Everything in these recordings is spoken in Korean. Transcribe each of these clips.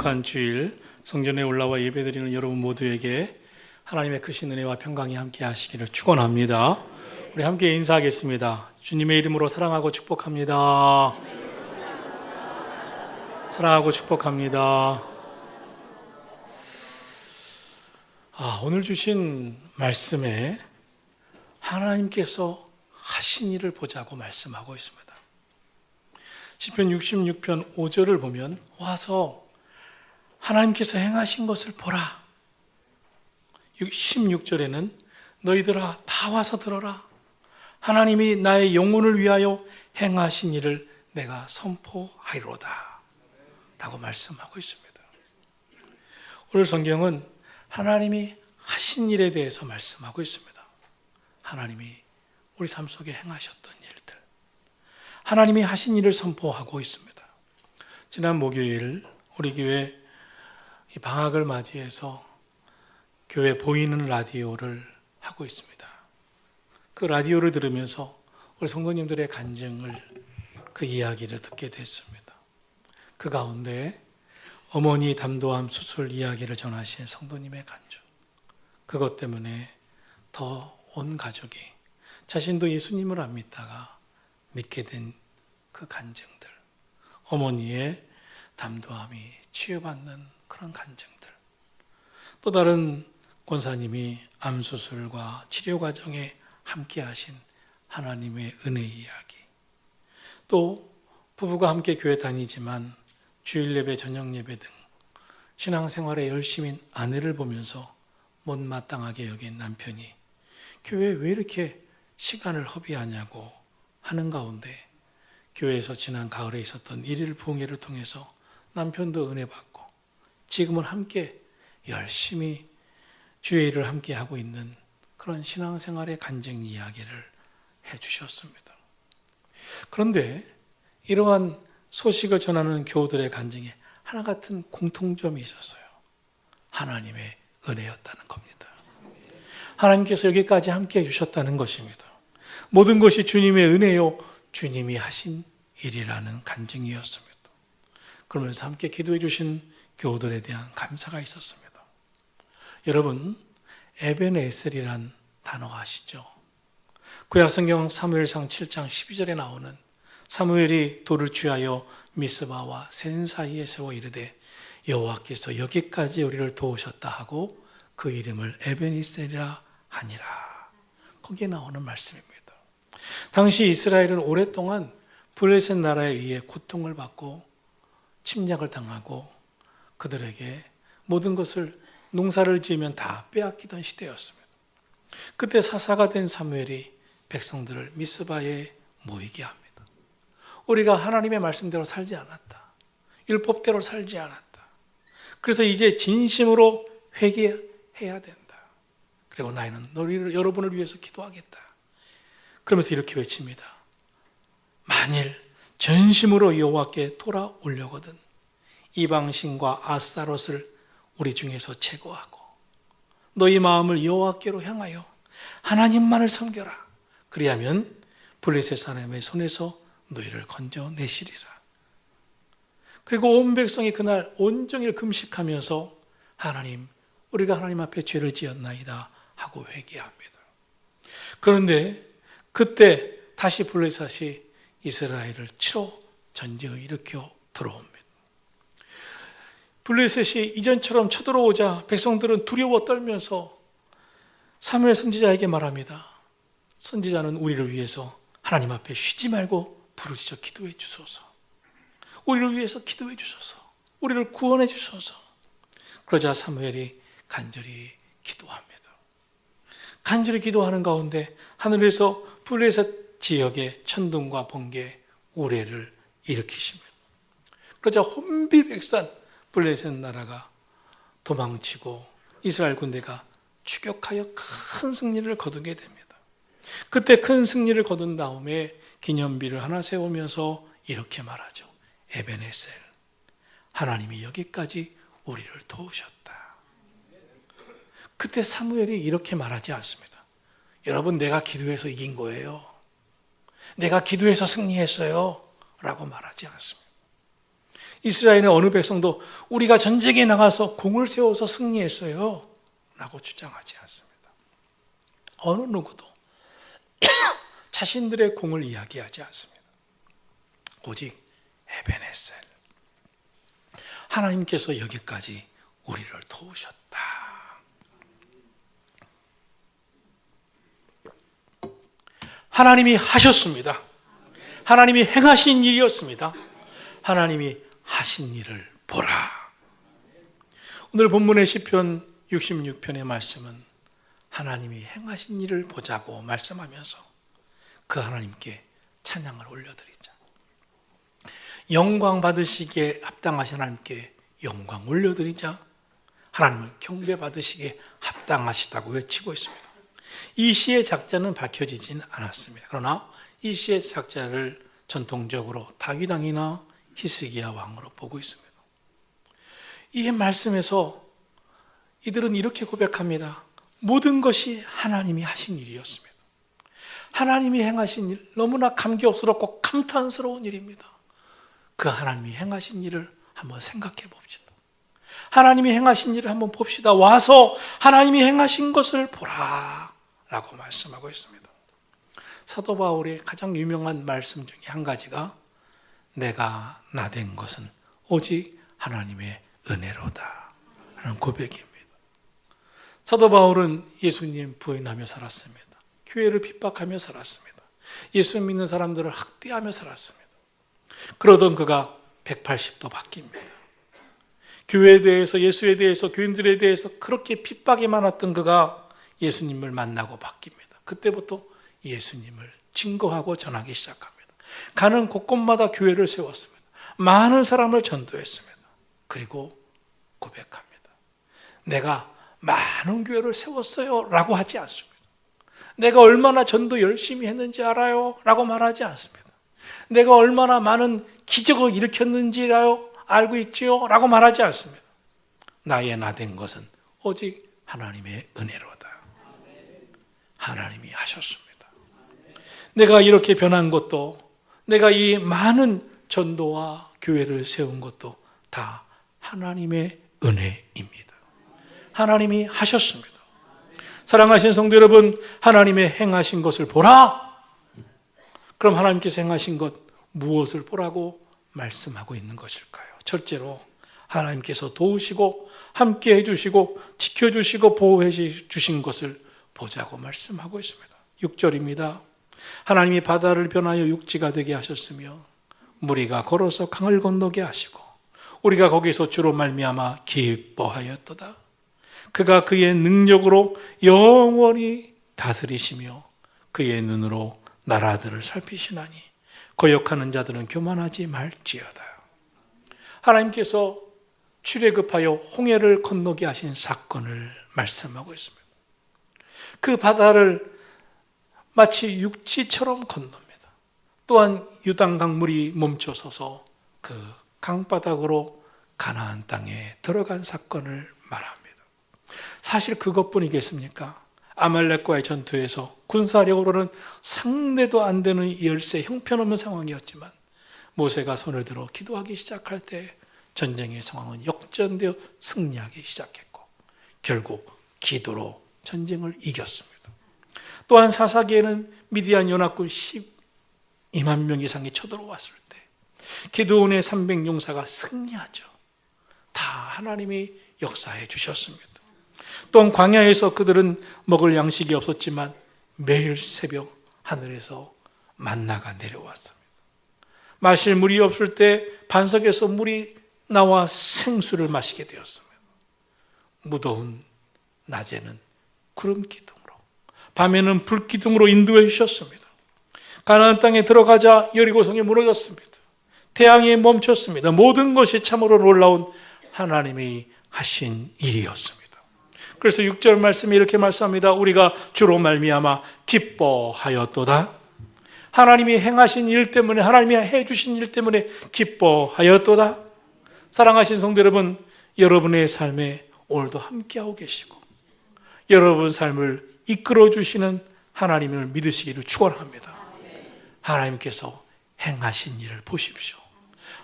거룩한 주일 성전에 올라와 예배드리는 여러분 모두에게 하나님의 크신 은혜와 평강이 함께 하시기를 축원합니다. 우리 함께 인사하겠습니다. 주님의 이름으로 사랑하고 축복합니다. 사랑하고 축복합니다. 오늘 주신 말씀에 하나님께서 하신 일을 보자고 말씀하고 있습니다. 시편 66편 5절을 보면 와서 하나님께서 행하신 것을 보라. 16절에는 너희들아 다 와서 들어라. 하나님이 나의 영혼을 위하여 행하신 일을 내가 선포하리로다 라고 말씀하고 있습니다. 오늘 성경은 하나님이 하신 일에 대해서 말씀하고 있습니다. 하나님이 우리 삶 속에 행하셨던 일들, 하나님이 하신 일을 선포하고 있습니다. 지난 목요일 우리 교회 방학을 맞이해서 교회 보이는 라디오를 하고 있습니다. 그 라디오를 들으면서 우리 성도님들의 간증을, 그 이야기를 듣게 됐습니다. 그 가운데 어머니 담도암 수술 이야기를 전하신 성도님의 간증, 그것 때문에 더 온 가족이 자신도 예수님을 안 믿다가 믿게 된 그 간증들, 어머니의 담도암이 치유받는 그런 간증들, 또 다른 권사님이 암수술과 치료 과정에 함께 하신 하나님의 은혜 이야기, 또 부부가 함께 교회 다니지만 주일 예배, 저녁 예배 등 신앙생활에 열심인 아내를 보면서 못마땅하게 여긴 남편이 교회에 왜 이렇게 시간을 허비하냐고 하는 가운데 교회에서 지난 가을에 있었던 일일 부흥회를 통해서 남편도 은혜 받고 지금은 함께 열심히 주의 일을 함께 하고 있는 그런 신앙생활의 간증 이야기를 해주셨습니다. 그런데 이러한 소식을 전하는 교우들의 간증에 하나 같은 공통점이 있었어요. 하나님의 은혜였다는 겁니다. 하나님께서 여기까지 함께 해주셨다는 것입니다. 모든 것이 주님의 은혜요, 주님이 하신 일이라는 간증이었습니다. 그러면서 함께 기도해 주신 교우들에 대한 감사가 있었습니다. 여러분, 에베네셀이란 단어 아시죠? 구약성경 사무엘상 7장 12절에 나오는 사무엘이 돌을 취하여 미스바와 센 사이에 세워 이르되 여호와께서 여기까지 우리를 도우셨다 하고 그 이름을 에베네셀이라 하니라. 거기에 나오는 말씀입니다. 당시 이스라엘은 오랫동안 블레셋 나라에 의해 고통을 받고 침략을 당하고 그들에게 모든 것을 농사를 지으면 다 빼앗기던 시대였습니다. 그때 사사가 된 사무엘이 백성들을 미스바에 모이게 합니다. 우리가 하나님의 말씀대로 살지 않았다. 율법대로 살지 않았다. 그래서 이제 진심으로 회개해야 된다. 그리고 나는 여러분을 위해서 기도하겠다. 그러면서 이렇게 외칩니다. 만일 전심으로 여호와께 돌아오려거든 이방신과 아스타롯을 우리 중에서 제거하고 너희 마음을 여호와께로 향하여 하나님만을 섬겨라. 그리하면 블레셋 사람의 손에서 너희를 건져내시리라. 그리고 온 백성이 그날 온종일 금식하면서 하나님, 우리가 하나님 앞에 죄를 지었나이다 하고 회개합니다. 그런데 그때 다시 블레셋이 이스라엘을 치러 전쟁을 일으켜 들어옵니다. 블레셋이 이전처럼 쳐들어오자 백성들은 두려워 떨면서 사무엘 선지자에게 말합니다. 선지자는 우리를 위해서 하나님 앞에 쉬지 말고 부르짖어 기도해 주소서. 우리를 위해서 기도해 주소서. 우리를 구원해 주소서. 그러자 사무엘이 간절히 기도합니다. 간절히 기도하는 가운데 하늘에서 블레셋 지역에 천둥과 번개, 우레를 일으키십니다. 그러자 혼비백산 블레셋 나라가 도망치고 이스라엘 군대가 추격하여 큰 승리를 거두게 됩니다. 그때 큰 승리를 거둔 다음에 기념비를 하나 세우면서 이렇게 말하죠. 에베네셀, 하나님이 여기까지 우리를 도우셨다. 그때 사무엘이 이렇게 말하지 않습니다. 여러분, 내가 기도해서 이긴 거예요. 내가 기도해서 승리했어요 라고 말하지 않습니다. 이스라엘의 어느 백성도 우리가 전쟁에 나가서 공을 세워서 승리했어요 라고 주장하지 않습니다. 어느 누구도 자신들의 공을 이야기하지 않습니다. 오직 에베네셀, 하나님께서 여기까지 우리를 도우셨다. 하나님이 하셨습니다. 하나님이 행하신 일이었습니다. 하나님이 하신 일을 보라. 오늘 본문의 시편 66편의 말씀은 하나님이 행하신 일을 보자고 말씀하면서 그 하나님께 찬양을 올려드리자. 영광 받으시기에 합당하신 하나님께 영광 올려드리자. 하나님은 경배 받으시기에 합당하시다고 외치고 있습니다. 이 시의 작자는 밝혀지진 않았습니다. 그러나 이 시의 작자를 전통적으로 다윗 왕이나 히스기야 왕으로 보고 있습니다. 이 말씀에서 이들은 이렇게 고백합니다. 모든 것이 하나님이 하신 일이었습니다. 하나님이 행하신 일, 너무나 감격스럽고 감탄스러운 일입니다. 그 하나님이 행하신 일을 한번 생각해 봅시다. 하나님이 행하신 일을 한번 봅시다. 와서 하나님이 행하신 것을 보라 라고 말씀하고 있습니다. 사도 바울의 가장 유명한 말씀 중에 한 가지가 내가 나된 것은 오직 하나님의 은혜로다 라는 고백입니다. 사도 바울은 예수님 부인하며 살았습니다. 교회를 핍박하며 살았습니다. 예수 믿는 사람들을 학대하며 살았습니다. 그러던 그가 180도 바뀝니다. 교회에 대해서, 예수에 대해서, 교인들에 대해서 그렇게 핍박이 많았던 그가 예수님을 만나고 바뀝니다. 그때부터 예수님을 증거하고 전하기 시작합니다. 가는 곳곳마다 교회를 세웠습니다. 많은 사람을 전도했습니다. 그리고 고백합니다. 내가 많은 교회를 세웠어요 라고 하지 않습니다. 내가 얼마나 전도 열심히 했는지 알아요 라고 말하지 않습니다. 내가 얼마나 많은 기적을 일으켰는지 알고 있지요 라고 말하지 않습니다. 나의 나된 것은 오직 하나님의 은혜로다. 하나님이 하셨습니다. 내가 이렇게 변한 것도, 내가 이 많은 전도와 교회를 세운 것도 다 하나님의 은혜입니다. 하나님이 하셨습니다. 사랑하시는 성도 여러분, 하나님의 행하신 것을 보라. 그럼 하나님께서 행하신 것 무엇을 보라고 말씀하고 있는 것일까요? 첫째로 하나님께서 도우시고 함께 해주시고 지켜주시고 보호해 주신 것을 보자고 말씀하고 있습니다. 6절입니다. 하나님이 바다를 변하여 육지가 되게 하셨으며 무리가 걸어서 강을 건너게 하시고 우리가 거기서 주로 말미암아 기뻐하였도다. 그가 그의 능력으로 영원히 다스리시며 그의 눈으로 나라들을 살피시나니 거역하는 자들은 교만하지 말지어다. 하나님께서 출애굽하여 홍해를 건너게 하신 사건을 말씀하고 있습니다. 그 바다를 마치 육지처럼 건넙니다. 또한 유단 강물이 멈춰서서 그 강바닥으로 가나안 땅에 들어간 사건을 말합니다. 사실 그것뿐이겠습니까? 아말렉과의 전투에서 군사력으로는 상대도 안 되는 열세 형편없는 상황이었지만 모세가 손을 들어 기도하기 시작할 때 전쟁의 상황은 역전되어 승리하기 시작했고 결국 기도로 전쟁을 이겼습니다. 또한 사사기에는 미디안 연합군 12만 명 이상이 쳐들어왔을 때 기드온의 300용사가 승리하죠. 다 하나님이 역사해 주셨습니다. 또한 광야에서 그들은 먹을 양식이 없었지만 매일 새벽 하늘에서 만나가 내려왔습니다. 마실 물이 없을 때 반석에서 물이 나와 생수를 마시게 되었습니다. 무더운 낮에는 구름 기둥으로, 밤에는 불 기둥으로 인도해 주셨습니다. 가나안 땅에 들어가자 여리고성이 무너졌습니다. 태양이 멈췄습니다. 모든 것이 참으로 놀라운 하나님이 하신 일이었습니다. 그래서 6절 말씀에 이렇게 말씀합니다. 우리가 주로 말미암아 기뻐하였도다. 하나님이 행하신 일 때문에, 하나님이 해주신 일 때문에 기뻐하였도다. 사랑하신 성도 여러분, 여러분의 삶에 오늘도 함께하고 계시고 여러분 삶을 이끌어주시는 하나님을 믿으시기를 축원합니다. 하나님께서 행하신 일을 보십시오.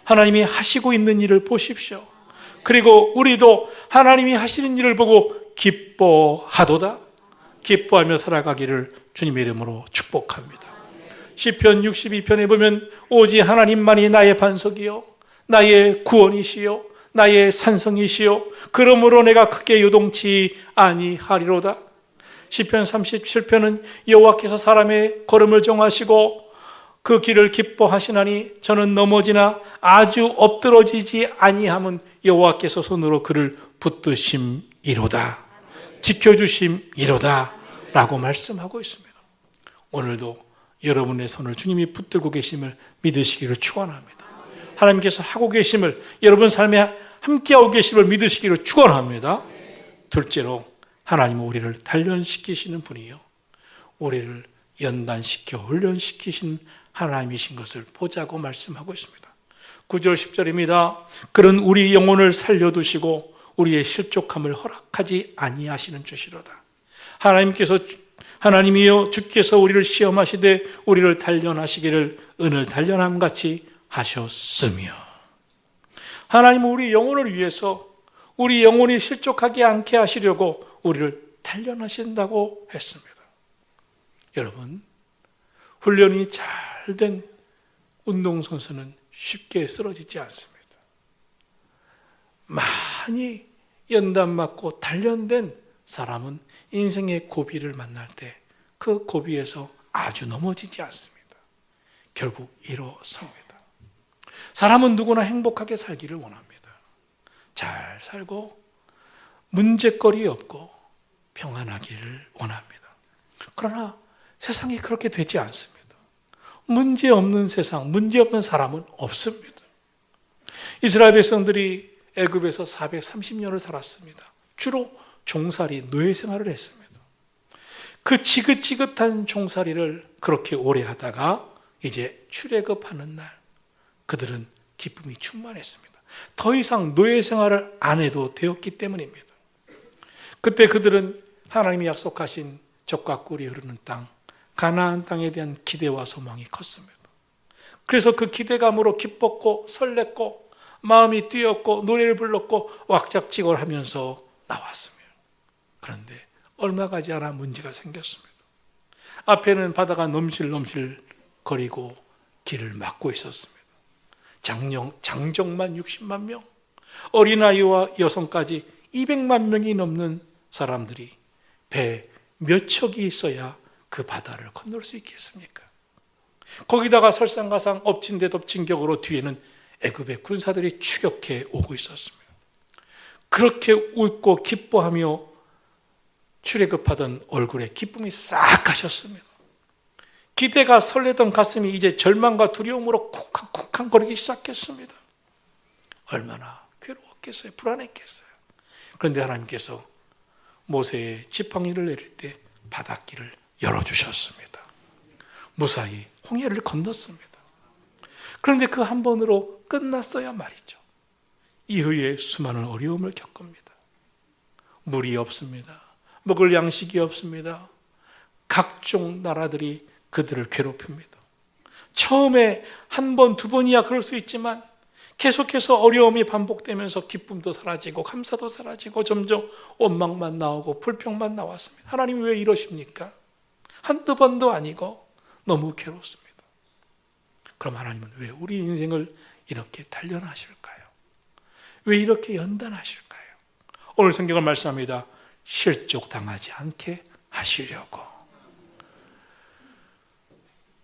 하나님이 하시고 있는 일을 보십시오. 그리고 우리도 하나님이 하시는 일을 보고 기뻐하도다. 기뻐하며 살아가기를 주님의 이름으로 축복합니다. 시편 62편에 보면 오직 하나님만이 나의 반석이요 나의 구원이시요 나의 산성이시요 그러므로 내가 크게 요동치 아니하리로다. 시편 37편은 여호와께서 사람의 걸음을 정하시고 그 길을 기뻐하시나니 저는 넘어지나 아주 엎드러지지 아니함은 여호와께서 손으로 그를 붙드심이로다. 지켜주심이로다 라고 말씀하고 있습니다. 오늘도 여러분의 손을 주님이 붙들고 계심을 믿으시기를 축원합니다. 하나님께서 하고 계심을, 여러분 삶에 함께하고 계심을 믿으시기를 축원합니다. 둘째로 하나님은 우리를 단련시키시는 분이요 우리를 연단시켜 훈련시키신 하나님이신 것을 보자고 말씀하고 있습니다. 9절 10절입니다. 그런 우리 영혼을 살려두시고 우리의 실족함을 허락하지 아니하시는 주시로다. 하나님이여 주께서 우리를 시험하시되 우리를 단련하시기를 은을 단련함같이 하셨으며, 하나님은 우리 영혼을 위해서 우리 영혼이 실족하지 않게 하시려고 우리를 단련하신다고 했습니다. 여러분, 훈련이 잘 된 운동선수는 쉽게 쓰러지지 않습니다. 많이 연단 맞고 단련된 사람은 인생의 고비를 만날 때 그 고비에서 아주 넘어지지 않습니다. 결국 일어섭니다. 사람은 누구나 행복하게 살기를 원합니다. 잘 살고 문제거리 없고 평안하기를 원합니다. 그러나 세상이 그렇게 되지 않습니다. 문제 없는 세상, 문제 없는 사람은 없습니다. 이스라엘 백성들이 애굽에서 430년을 살았습니다. 주로 종살이, 노예 생활을 했습니다. 그 지긋지긋한 종살이를 그렇게 오래 하다가 이제 출애굽하는 날 그들은 기쁨이 충만했습니다. 더 이상 노예 생활을 안 해도 되었기 때문입니다. 그때 그들은 하나님이 약속하신 젖과 꿀이 흐르는 땅, 가나안 땅에 대한 기대와 소망이 컸습니다. 그래서 그 기대감으로 기뻤고 설렜고 마음이 뛰었고 노래를 불렀고 왁작지껄 하면서 나왔습니다. 그런데 얼마 가지 않아 문제가 생겼습니다. 앞에는 바다가 넘실넘실 거리고 길을 막고 있었습니다. 장정만 60만 명, 어린아이와 여성까지 200만 명이 넘는 사람들이 배 몇 척이 있어야 그 바다를 건널 수 있겠습니까? 거기다가 설상가상 엎친 데 덮친 격으로 뒤에는 애굽의 군사들이 추격해 오고 있었습니다. 그렇게 웃고 기뻐하며 출애굽하던 얼굴에 기쁨이 싹 가셨습니다. 기대가 설레던 가슴이 이제 절망과 두려움으로 쿵쾅쿵쾅 거리기 시작했습니다. 얼마나 괴로웠겠어요. 불안했겠어요. 그런데 하나님께서 모세의 지팡이를 내릴 때 바닷길을 열어주셨습니다. 무사히 홍해를 건넜습니다. 그런데 그 한 번으로 끝났어야 말이죠. 이후에 수많은 어려움을 겪습니다. 물이 없습니다. 먹을 양식이 없습니다. 각종 나라들이 그들을 괴롭힙니다. 처음에 한 번, 두 번이야 그럴 수 있지만 계속해서 어려움이 반복되면서 기쁨도 사라지고 감사도 사라지고 점점 원망만 나오고 불평만 나왔습니다. 하나님 왜 이러십니까? 한두 번도 아니고 너무 괴롭습니다. 그럼 하나님은 왜 우리 인생을 이렇게 단련하실까요? 왜 이렇게 연단하실까요? 오늘 성경을 말씀합니다. 실족당하지 않게 하시려고.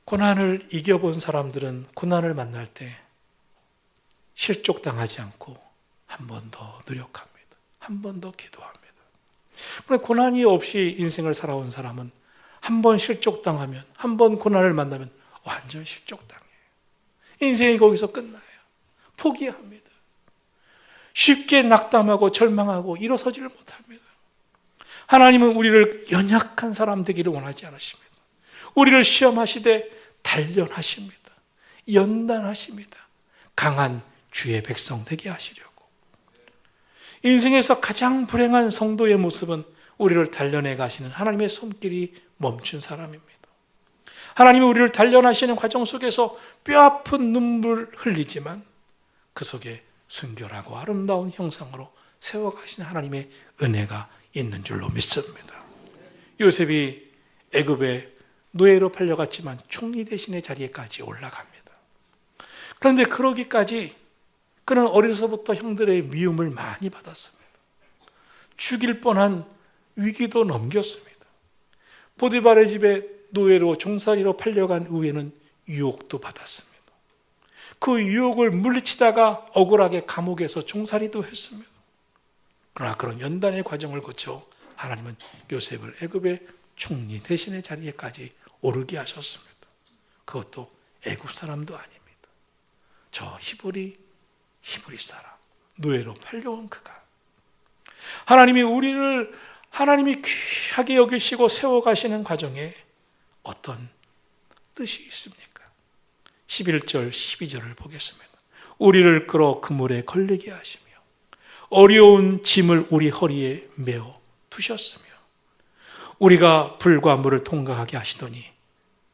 고난을 이겨본 사람들은 고난을 만날 때 실족당하지 않고 한 번 더 노력합니다. 한 번 더 기도합니다. 그런데 고난이 없이 인생을 살아온 사람은 한 번 실족당하면, 한 번 고난을 만나면 완전 실족당해요. 인생이 거기서 끝나요. 포기합니다. 쉽게 낙담하고 절망하고 일어서지를 못합니다. 하나님은 우리를 연약한 사람 되기를 원하지 않으십니다. 우리를 시험하시되 단련하십니다. 연단하십니다. 강한 주의 백성 되게 하시려고. 인생에서 가장 불행한 성도의 모습은 우리를 단련해 가시는 하나님의 손길이 멈춘 사람입니다. 하나님이 우리를 단련하시는 과정 속에서 뼈아픈 눈물 흘리지만 그 속에 순결하고 아름다운 형상으로 세워가신 하나님의 은혜가 있는 줄로 믿습니다. 요셉이 애굽에 노예로 팔려갔지만 총리 대신의 자리에까지 올라갑니다. 그런데 그러기까지 그는 어려서부터 형들의 미움을 많이 받았습니다. 죽일 뻔한 위기도 넘겼습니다. 보디발의 집에 노예로 종살이로 팔려간 후에는 유혹도 받았습니다. 그 유혹을 물리치다가 억울하게 감옥에서 종살이도 했습니다. 그러나 그런 연단의 과정을 거쳐 하나님은 요셉을 애굽의 총리 대신의 자리에까지 오르게 하셨습니다. 그것도 애굽 사람도 아닙니다. 저 히브리 사람, 노예로 팔려온 그가. 하나님이 귀하게 여기시고 세워가시는 과정에 어떤 뜻이 있습니까? 11절, 12절을 보겠습니다. 우리를 끌어 그물에 걸리게 하시며 어려운 짐을 우리 허리에 메어 두셨으며 우리가 불과 물을 통과하게 하시더니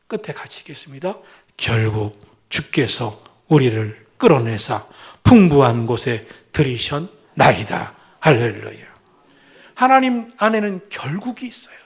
끝에 같이 읽겠습니다. 결국 주께서 우리를 끌어내사 풍부한 곳에 들이셨나이다. 할렐루야. 하나님 안에는 결국이 있어요.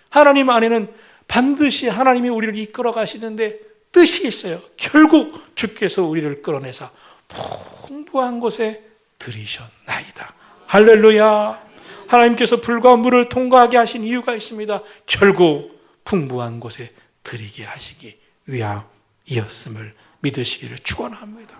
하나님 안에는 반드시 하나님이 우리를 이끌어 가시는데 뜻이 있어요. 결국 주께서 우리를 끌어내사 풍부한 곳에 들이셨나이다. 할렐루야. 하나님께서 불과 물을 통과하게 하신 이유가 있습니다. 결국 풍부한 곳에 들이게 하시기 위함이었음을 믿으시기를 축원합니다.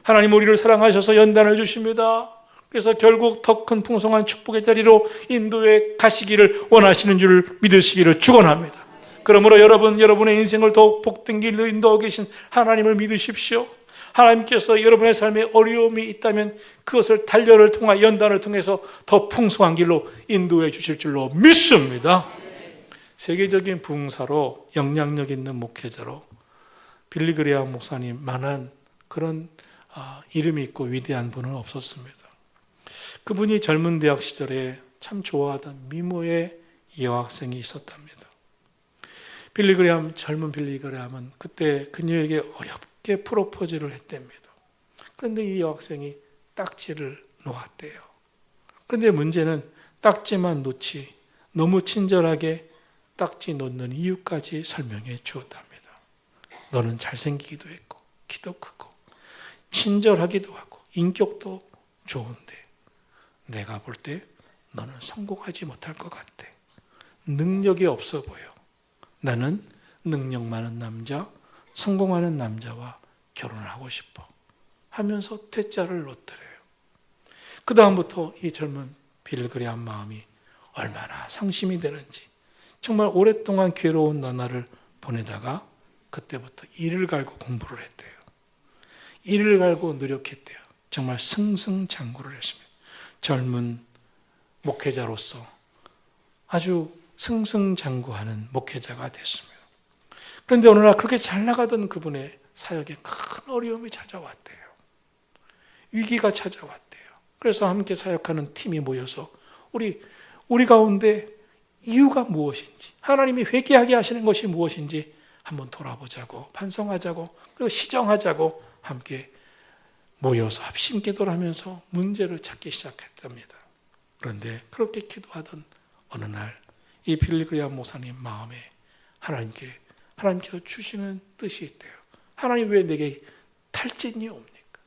하나님 우리를 사랑하셔서 연단을 주십니다. 그래서 결국 더 큰 풍성한 축복의 자리로 인도에 가시기를 원하시는 줄 믿으시기를 축원합니다. 그러므로 여러분의 인생을 더욱 복된 길로 인도하고 계신 하나님을 믿으십시오. 하나님께서 여러분의 삶에 어려움이 있다면 그것을 단련을 통하 연단을 통해서 더 풍성한 길로 인도해 주실 줄로 믿습니다. 세계적인 부흥사로 영향력 있는 목회자로 빌리 그레이엄 목사님만한 그런 이름이 있고 위대한 분은 없었습니다. 그분이 젊은 대학 시절에 참 좋아하던 미모의 여학생이 있었답니다. 젊은 빌리 그레이엄은 그때 그녀에게 어렵게 프로포즈를 했답니다. 그런데 이 여학생이 딱지를 놓았대요. 그런데 문제는 딱지만 놓지 너무 친절하게 딱지 놓는 이유까지 설명해 주었답니다. 너는 잘생기기도 했고 키도 크고 친절하기도 하고 인격도 좋은데 내가 볼 때 너는 성공하지 못할 것 같아. 능력이 없어 보여. 나는 능력 많은 남자, 성공하는 남자와 결혼하고 싶어 하면서 퇴짜를 놓더래요. 그 다음부터 이 젊은 빌리 그레이엄 마음이 얼마나 상심이 되는지 정말 오랫동안 괴로운 나날을 보내다가 그때부터 이를 갈고 공부를 했대요. 이를 갈고 노력했대요. 정말 승승장구를 했습니다. 젊은 목회자로서 아주 승승장구하는 목회자가 됐습니다. 그런데 어느 날 그렇게 잘 나가던 그분의 사역에 큰 어려움이 찾아왔대요. 위기가 찾아왔대요. 그래서 함께 사역하는 팀이 모여서 우리 가운데 이유가 무엇인지, 하나님이 회개하게 하시는 것이 무엇인지 한번 돌아보자고, 반성하자고, 그리고 시정하자고 함께 모여서 합심 기도를 하면서 문제를 찾기 시작했답니다. 그런데 그렇게 기도하던 어느 날 이 빌리 그레이엄 목사님 마음에 하나님께서 주시는 뜻이 있대요. 하나님 왜 내게 탈진이 옵니까?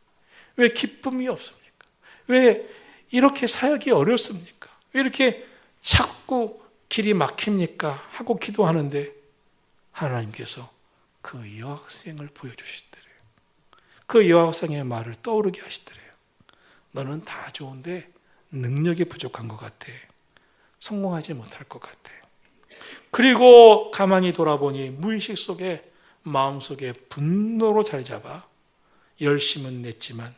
왜 기쁨이 없습니까? 왜 이렇게 사역이 어렵습니까? 왜 이렇게 자꾸 길이 막힙니까? 하고 기도하는데 하나님께서 그 여학생을 보여주시더래요. 그 여학생의 말을 떠오르게 하시더래요. 너는 다 좋은데 능력이 부족한 것 같아. 성공하지 못할 것 같아. 그리고 가만히 돌아보니 무의식 속에 마음속에 분노로 자리 잡아 열심은 냈지만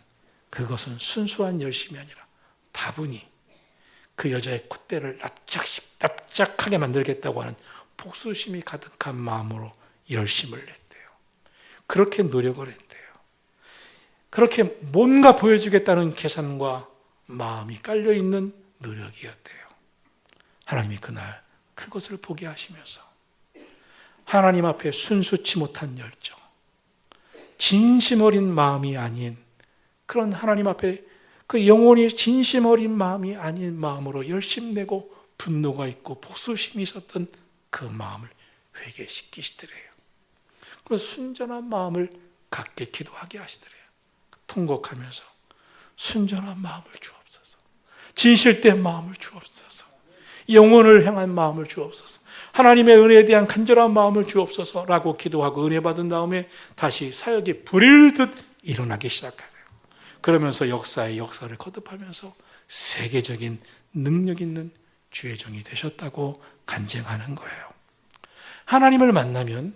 그것은 순수한 열심이 아니라 다분히 그 여자의 콧대를 납작하게 만들겠다고 하는 복수심이 가득한 마음으로 열심을 냈대요. 그렇게 노력을 했대요. 그렇게 뭔가 보여주겠다는 계산과 마음이 깔려있는 노력이었대요. 하나님이 그날 그것을 보게 하시면서 하나님 앞에 순수치 못한 열정, 진심 어린 마음이 아닌 그런 하나님 앞에 그 영혼이 진심 어린 마음이 아닌 마음으로 열심내고 분노가 있고 복수심이 있었던 그 마음을 회개시키시더래요. 그래서 순전한 마음을 갖게 기도하게 하시더래요. 통곡하면서 순전한 마음을 주옵소서, 진실된 마음을 주옵소서, 영혼을 향한 마음을 주옵소서, 하나님의 은혜에 대한 간절한 마음을 주옵소서라고 기도하고 은혜 받은 다음에 다시 사역이 불일 듯 일어나기 시작해요. 그러면서 역사의 역사를 거듭하면서 세계적인 능력 있는 주의 종이 되셨다고 간증하는 거예요. 하나님을 만나면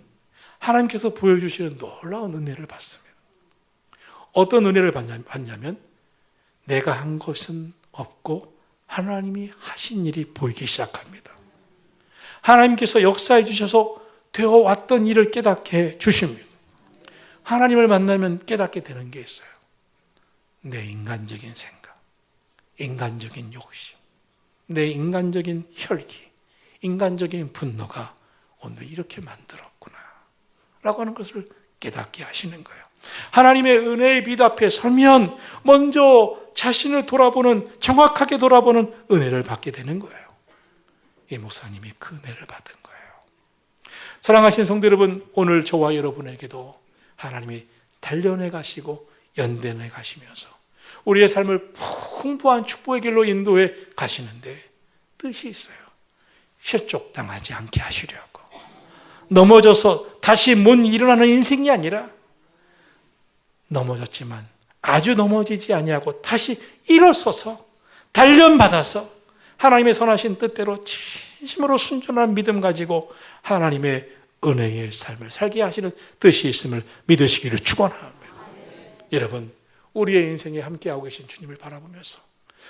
하나님께서 보여주시는 놀라운 은혜를 받습니다. 어떤 은혜를 받냐면 내가 한 것은 없고 하나님이 하신 일이 보이기 시작합니다. 하나님께서 역사해 주셔서 되어왔던 일을 깨닫게 주십니다. 하나님을 만나면 깨닫게 되는 게 있어요. 내 인간적인 생각, 인간적인 욕심, 내 인간적인 혈기, 인간적인 분노가 오늘 이렇게 만들었구나 라고 하는 것을 깨닫게 하시는 거예요. 하나님의 은혜의 빛 앞에 서면 먼저 자신을 돌아보는, 정확하게 돌아보는 은혜를 받게 되는 거예요. 이 목사님이 그 은혜를 받은 거예요. 사랑하신 성도 여러분, 오늘 저와 여러분에게도 하나님이 단련해 가시고 연단해 가시면서 우리의 삶을 풍부한 축복의 길로 인도해 가시는데 뜻이 있어요. 실족당하지 않게 하시려고. 넘어져서 다시 못 일어나는 인생이 아니라 넘어졌지만 아주 넘어지지 아니하고 다시 일어서서 단련받아서 하나님의 선하신 뜻대로 진심으로 순전한 믿음 가지고 하나님의 은혜의 삶을 살게 하시는 뜻이 있음을 믿으시기를 축원합니다. 여러분, 우리의 인생에 함께하고 계신 주님을 바라보면서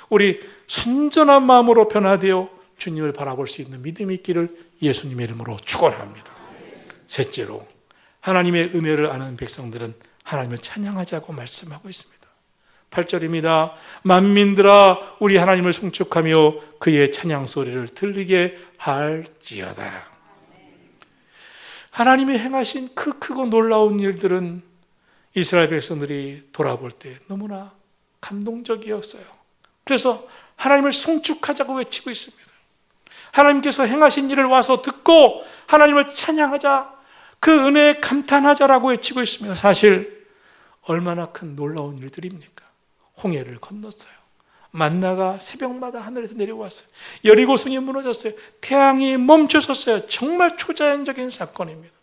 우리 순전한 마음으로 변화되어 주님을 바라볼 수 있는 믿음이 있기를 예수님의 이름으로 축원합니다. 셋째로, 하나님의 은혜를 아는 백성들은 하나님을 찬양하자고 말씀하고 있습니다. 8절입니다. 만민들아 우리 하나님을 송축하며 그의 찬양 소리를 들리게 할지어다. 하나님이 행하신 그 크고 놀라운 일들은 이스라엘 백성들이 돌아볼 때 너무나 감동적이었어요. 그래서 하나님을 송축하자고 외치고 있습니다. 하나님께서 행하신 일을 와서 듣고 하나님을 찬양하자, 그 은혜에 감탄하자라고 외치고 있습니다. 사실 얼마나 큰 놀라운 일들입니까? 홍해를 건넜어요. 만나가 새벽마다 하늘에서 내려왔어요. 여리고성이 무너졌어요. 태양이 멈춰섰어요. 정말 초자연적인 사건입니다.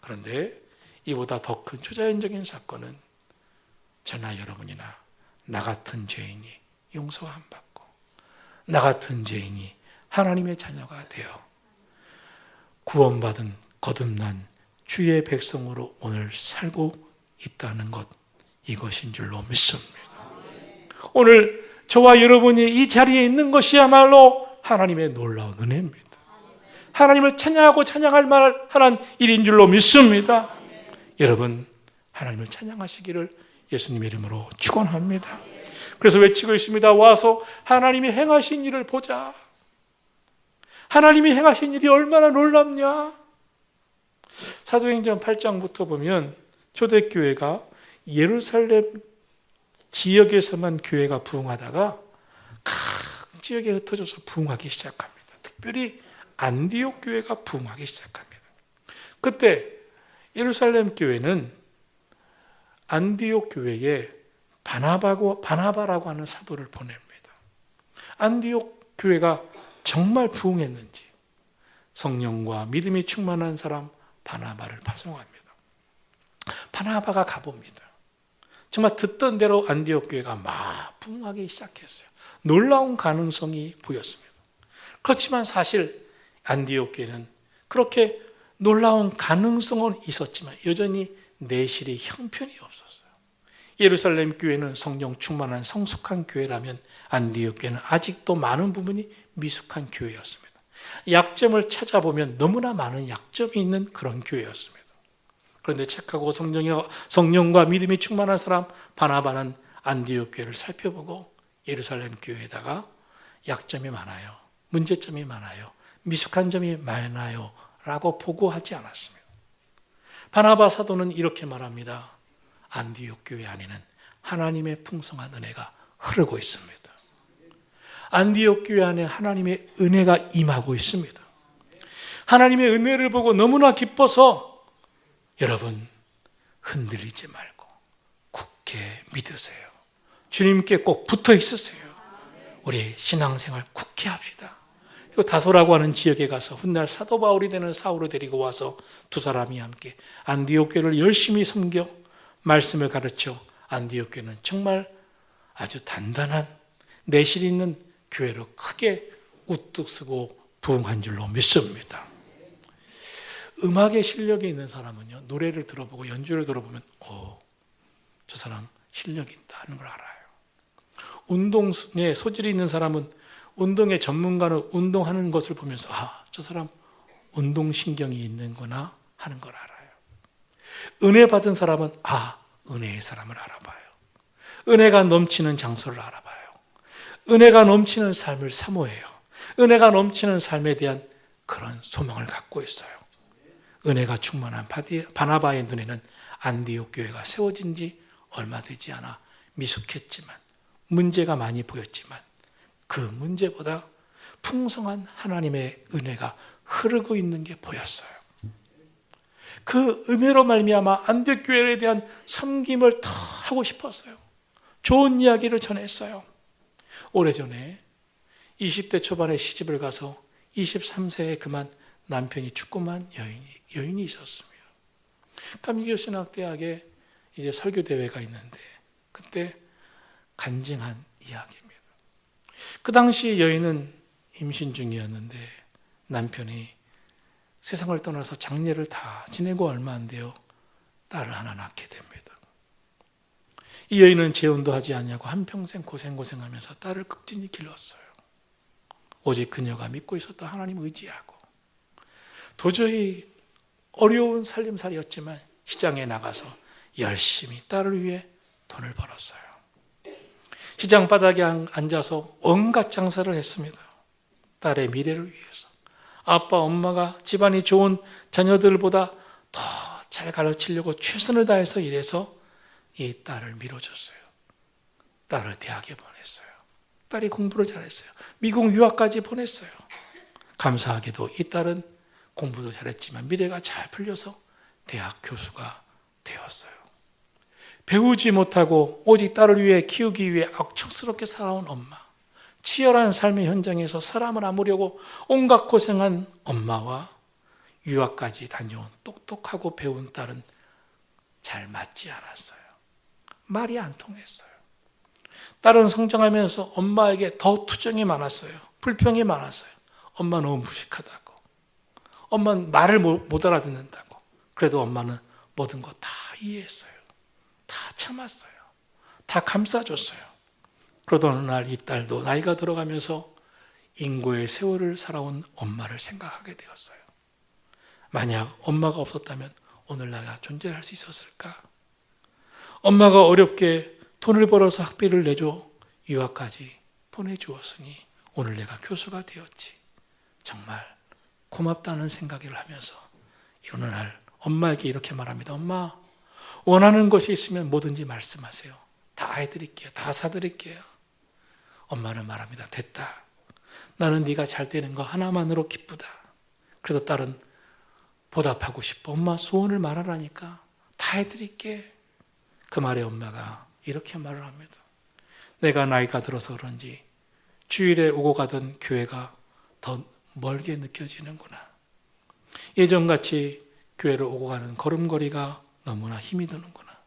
그런데 이보다 더 큰 초자연적인 사건은 저나 여러분이나 나 같은 죄인이 용서 안 받고 나 같은 죄인이 하나님의 자녀가 되어 구원받은 거듭난 주의 백성으로 오늘 살고 있다는 것, 이것인 줄로 믿습니다. 오늘 저와 여러분이 이 자리에 있는 것이야말로 하나님의 놀라운 은혜입니다. 하나님을 찬양하고 찬양할 만한 일인 줄로 믿습니다. 여러분, 하나님을 찬양하시기를 예수님의 이름으로 축원합니다. 그래서 외치고 있습니다. 와서 하나님이 행하신 일을 보자. 하나님이 행하신 일이 얼마나 놀랍냐. 사도행전 8장부터 보면 초대교회가 예루살렘 지역에서만 교회가 부흥하다가 각 지역에 흩어져서 부흥하기 시작합니다. 특별히 안디옥 교회가 부흥하기 시작합니다. 그때 예루살렘 교회는 안디옥 교회에 바나바라고 하는 사도를 보냅니다. 안디옥 교회가 정말 부흥했는지 성령과 믿음이 충만한 사람 바나바를 파송합니다. 바나바가 가봅니다. 정말 듣던 대로 안디옥 교회가 막 부흥하기 시작했어요. 놀라운 가능성이 보였습니다. 그렇지만 사실 안디옥 교회는 그렇게 놀라운 가능성은 있었지만 여전히 내실이 형편이 없었어요. 예루살렘 교회는 성령 충만한 성숙한 교회라면 안디옥 교회는 아직도 많은 부분이 미숙한 교회였습니다. 약점을 찾아보면 너무나 많은 약점이 있는 그런 교회였습니다. 그런데 착하고 성령과 믿음이 충만한 사람 바나바는 안디옥 교회를 살펴보고 예루살렘 교회에다가 약점이 많아요, 문제점이 많아요, 미숙한 점이 많아요 라고 보고하지 않았습니다. 바나바 사도는 이렇게 말합니다. 안디옥 교회 안에는 하나님의 풍성한 은혜가 흐르고 있습니다. 안디옥 교회 안에 하나님의 은혜가 임하고 있습니다. 하나님의 은혜를 보고 너무나 기뻐서 여러분 흔들리지 말고 굳게 믿으세요. 주님께 꼭 붙어 있으세요. 우리 신앙생활 굳게 합시다. 다소라고 하는 지역에 가서 훗날 사도 바울이 되는 사울을 데리고 와서 두 사람이 함께 안디옥 교회를 열심히 섬겨 말씀을 가르쳐 안디옥 교회는 정말 아주 단단한 내실 있는 교회로 크게 우뚝 서고 부흥한 줄로 믿습니다. 음악의 실력이 있는 사람은요, 노래를 들어보고 연주를 들어보면 저 사람 실력이 있다는 걸 알아요. 운동에 소질이 있는 사람은 운동의 전문가는 운동하는 것을 보면서 저 사람 운동신경이 있는구나 하는 걸 알아요. 은혜 받은 사람은 은혜의 사람을 알아봐요. 은혜가 넘치는 장소를 알아봐요. 은혜가 넘치는 삶을 사모해요. 은혜가 넘치는 삶에 대한 그런 소망을 갖고 있어요. 은혜가 충만한 바나바의 눈에는 안디옥 교회가 세워진 지 얼마 되지 않아 미숙했지만 문제가 많이 보였지만 그 문제보다 풍성한 하나님의 은혜가 흐르고 있는 게 보였어요. 그 은혜로 말미암아 안디옥 교회에 대한 섬김을 더 하고 싶었어요. 좋은 이야기를 전했어요. 오래전에 20대 초반에 시집을 가서 23세에 그만 남편이 죽고만 여인이 있었습니다. 감리교신학대학에 이제 설교대회가 있는데 그때 간증한 이야기입니다. 그 당시 여인은 임신 중이었는데 남편이 세상을 떠나서 장례를 다 지내고 얼마 안 돼요. 딸을 하나 낳게 됩니다. 이 여인은 재혼도 하지 않냐고 한평생 고생하면서 딸을 극진히 길렀어요. 오직 그녀가 믿고 있었던 하나님 의지하고 도저히 어려운 살림살이였지만 시장에 나가서 열심히 딸을 위해 돈을 벌었어요. 시장 바닥에 앉아서 온갖 장사를 했습니다. 딸의 미래를 위해서. 아빠, 엄마가 집안이 좋은 자녀들보다 더 잘 가르치려고 최선을 다해서 일해서 이 딸을 밀어줬어요. 딸을 대학에 보냈어요. 딸이 공부를 잘했어요. 미국 유학까지 보냈어요. 감사하게도 이 딸은 공부도 잘했지만 미래가 잘 풀려서 대학 교수가 되었어요. 배우지 못하고 오직 딸을 위해 키우기 위해 억척스럽게 살아온 엄마, 치열한 삶의 현장에서 사람을 아무려고 온갖 고생한 엄마와 유학까지 다녀온 똑똑하고 배운 딸은 잘 맞지 않았어요. 말이 안 통했어요. 딸은 성장하면서 엄마에게 더 투정이 많았어요. 불평이 많았어요. 엄마 너무 무식하다고. 엄마는 말을 못 알아듣는다고. 그래도 엄마는 모든 거 다 이해했어요. 다 참았어요. 다 감싸줬어요. 그러던 어느 날 이 딸도 나이가 들어가면서 인고의 세월을 살아온 엄마를 생각하게 되었어요. 만약 엄마가 없었다면 오늘 내가 존재할 수 있었을까? 엄마가 어렵게 돈을 벌어서 학비를 내줘 유학까지 보내주었으니 오늘 내가 교수가 되었지. 정말 고맙다는 생각을 하면서 어느 날 엄마에게 이렇게 말합니다. 엄마, 원하는 것이 있으면 뭐든지 말씀하세요. 다 해드릴게요. 다 사드릴게요. 엄마는 말합니다. 됐다. 나는 네가 잘 되는 거 하나만으로 기쁘다. 그래도 딸은 보답하고 싶어. 엄마 소원을 말하라니까. 다 해드릴게. 그 말에 엄마가 이렇게 말을 합니다. 내가 나이가 들어서 그런지 주일에 오고 가던 교회가 더 멀게 느껴지는구나. 예전같이 교회를 오고 가는 걸음걸이가 너무나 힘이 드는구나.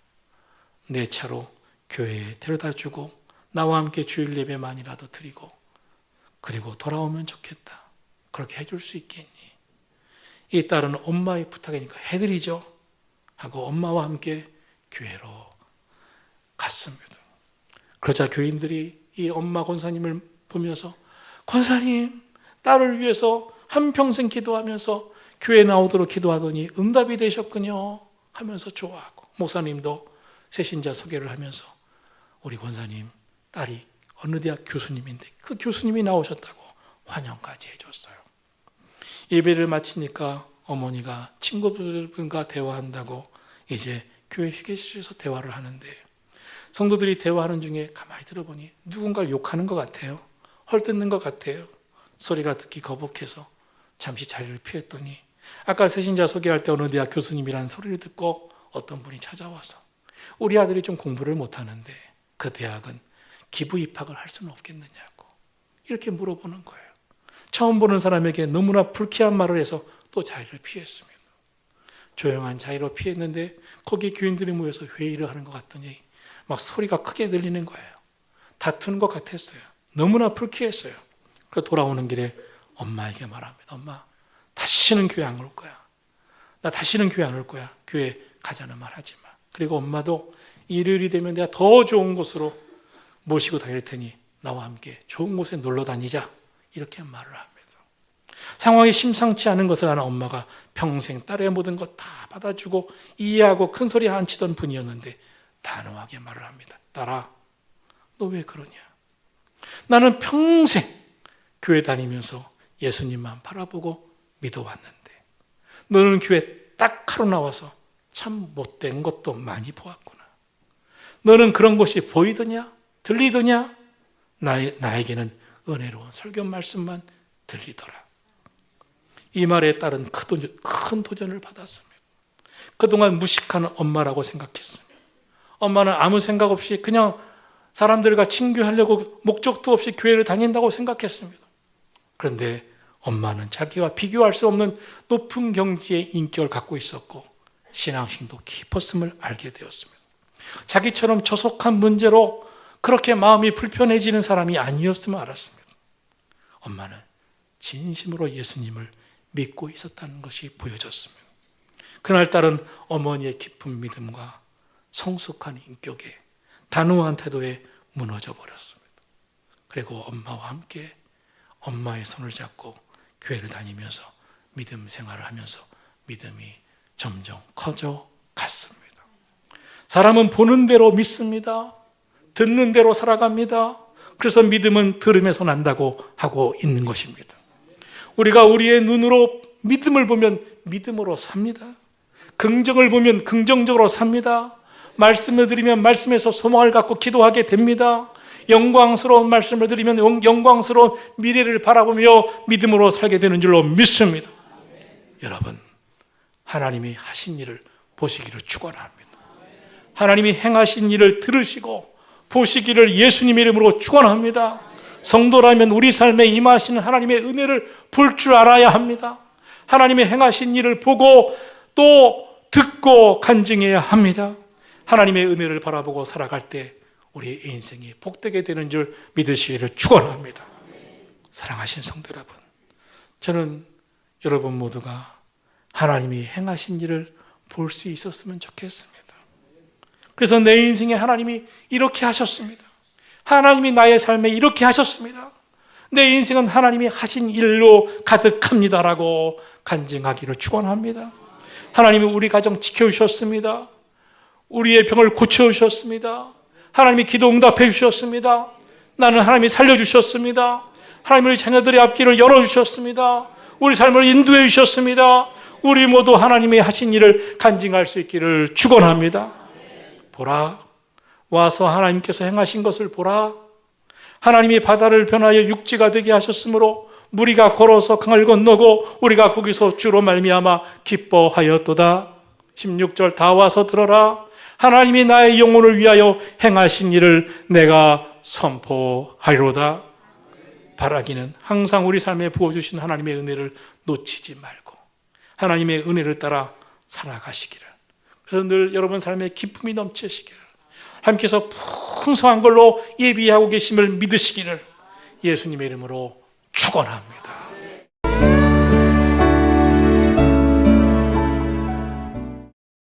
내 차로 교회에 데려다주고 나와 함께 주일 예배만이라도 드리고 그리고 돌아오면 좋겠다. 그렇게 해줄 수 있겠니? 이 딸은 엄마의 부탁이니까 해드리죠 하고 엄마와 함께 교회로 갔습니다. 그러자 교인들이 이 엄마 권사님을 보면서 권사님, 딸을 위해서 한평생 기도하면서 교회 나오도록 기도하더니 응답이 되셨군요 하면서 좋아하고 목사님도 새신자 소개를 하면서 우리 권사님 딸이 어느 대학 교수님인데 그 교수님이 나오셨다고 환영까지 해줬어요. 예배를 마치니까 어머니가 친구들과 대화한다고 이제 교회 휴게실에서 대화를 하는데 성도들이 대화하는 중에 가만히 들어보니 누군가를 욕하는 것 같아요. 헐뜯는 것 같아요. 소리가 듣기 거북해서 잠시 자리를 피했더니 아까 새신자 소개할 때 어느 대학 교수님이라는 소리를 듣고 어떤 분이 찾아와서 우리 아들이 좀 공부를 못하는데 그 대학은 기부 입학을 할 수는 없겠느냐고 이렇게 물어보는 거예요. 처음 보는 사람에게 너무나 불쾌한 말을 해서 또 자리를 피했습니다. 조용한 자리로 피했는데 거기 교인들이 모여서 회의를 하는 것 같더니 막 소리가 크게 들리는 거예요. 다투는 것 같았어요. 너무나 불쾌했어요. 그래서 돌아오는 길에 엄마에게 말합니다. 엄마, 다시는 교회 안 올 거야. 나 다시는 교회 안 올 거야. 교회 가자는 말 하지 마. 그리고 엄마도 일요일이 되면 내가 더 좋은 곳으로 모시고 다닐 테니 나와 함께 좋은 곳에 놀러 다니자. 이렇게 말을 합니다. 상황이 심상치 않은 것을 아는 엄마가 평생 딸의 모든 것 다 받아주고 이해하고 큰 소리 안 치던 분이었는데 단호하게 말을 합니다. 딸아, 너 왜 그러냐? 나는 평생 교회 다니면서 예수님만 바라보고 믿어왔는데 너는 교회 딱 하루 나와서 참 못된 것도 많이 보았구나. 너는 그런 것이 보이더냐? 들리더냐? 나에게는 은혜로운 설교 말씀만 들리더라. 이 말에 따른 큰 도전을 받았습니다. 그동안 무식한 엄마라고 생각했습니다. 엄마는 아무 생각 없이 그냥 사람들과 친교하려고 목적도 없이 교회를 다닌다고 생각했습니다. 그런데 엄마는 자기와 비교할 수 없는 높은 경지의 인격을 갖고 있었고 신앙심도 깊었음을 알게 되었습니다. 자기처럼 저속한 문제로 그렇게 마음이 불편해지는 사람이 아니었음을 알았습니다. 엄마는 진심으로 예수님을 믿고 있었다는 것이 보여졌습니다. 그날따른 어머니의 깊은 믿음과 성숙한 인격에 단호한 태도에 무너져 버렸습니다. 그리고 엄마와 함께 엄마의 손을 잡고 교회를 다니면서 믿음 생활을 하면서 믿음이 점점 커져 갔습니다. 사람은 보는 대로 믿습니다. 듣는 대로 살아갑니다. 그래서 믿음은 들음에서 난다고 하고 있는 것입니다. 우리가 우리의 눈으로 믿음을 보면 믿음으로 삽니다. 긍정을 보면 긍정적으로 삽니다. 말씀을 드리면 말씀에서 소망을 갖고 기도하게 됩니다. 영광스러운 말씀을 드리면 영광스러운 미래를 바라보며 믿음으로 살게 되는 줄로 믿습니다. 여러분, 하나님이 하신 일을 보시기를 축원합니다. 하나님이 행하신 일을 들으시고 보시기를 예수님의 이름으로 축원합니다. 성도라면 우리 삶에 임하시는 하나님의 은혜를 볼 줄 알아야 합니다. 하나님의 행하신 일을 보고 또 듣고 간증해야 합니다. 하나님의 은혜를 바라보고 살아갈 때 우리의 인생이 복되게 되는 줄 믿으시기를 축원합니다. 사랑하신 성도 여러분, 저는 여러분 모두가 하나님이 행하신 일을 볼 수 있었으면 좋겠습니다. 그래서 내 인생에 하나님이 이렇게 하셨습니다. 하나님이 나의 삶에 이렇게 하셨습니다. 내 인생은 하나님이 하신 일로 가득합니다라고 간증하기를 축원합니다. 하나님이 우리 가정 지켜주셨습니다. 우리의 병을 고쳐주셨습니다. 하나님이 기도 응답해 주셨습니다. 나는 하나님이 살려주셨습니다. 하나님이 우리 자녀들의 앞길을 열어주셨습니다. 우리 삶을 인도해 주셨습니다. 우리 모두 하나님이 하신 일을 간증할 수 있기를 축원합니다. 보라, 와서 하나님께서 행하신 것을 보라. 하나님이 바다를 변하여 육지가 되게 하셨으므로 무리가 걸어서 강을 건너고 우리가 거기서 주로 말미암아 기뻐하였도다. 16절 다 와서 들어라. 하나님이 나의 영혼을 위하여 행하신 일을 내가 선포하리로다. 바라기는 항상 우리 삶에 부어주신 하나님의 은혜를 놓치지 말고 하나님의 은혜를 따라 살아가시기를, 그래서 늘 여러분 삶에 기쁨이 넘치시기를, 하나님께서 풍성한 걸로 예비하고 계심을 믿으시기를 예수님의 이름으로 축원합니다.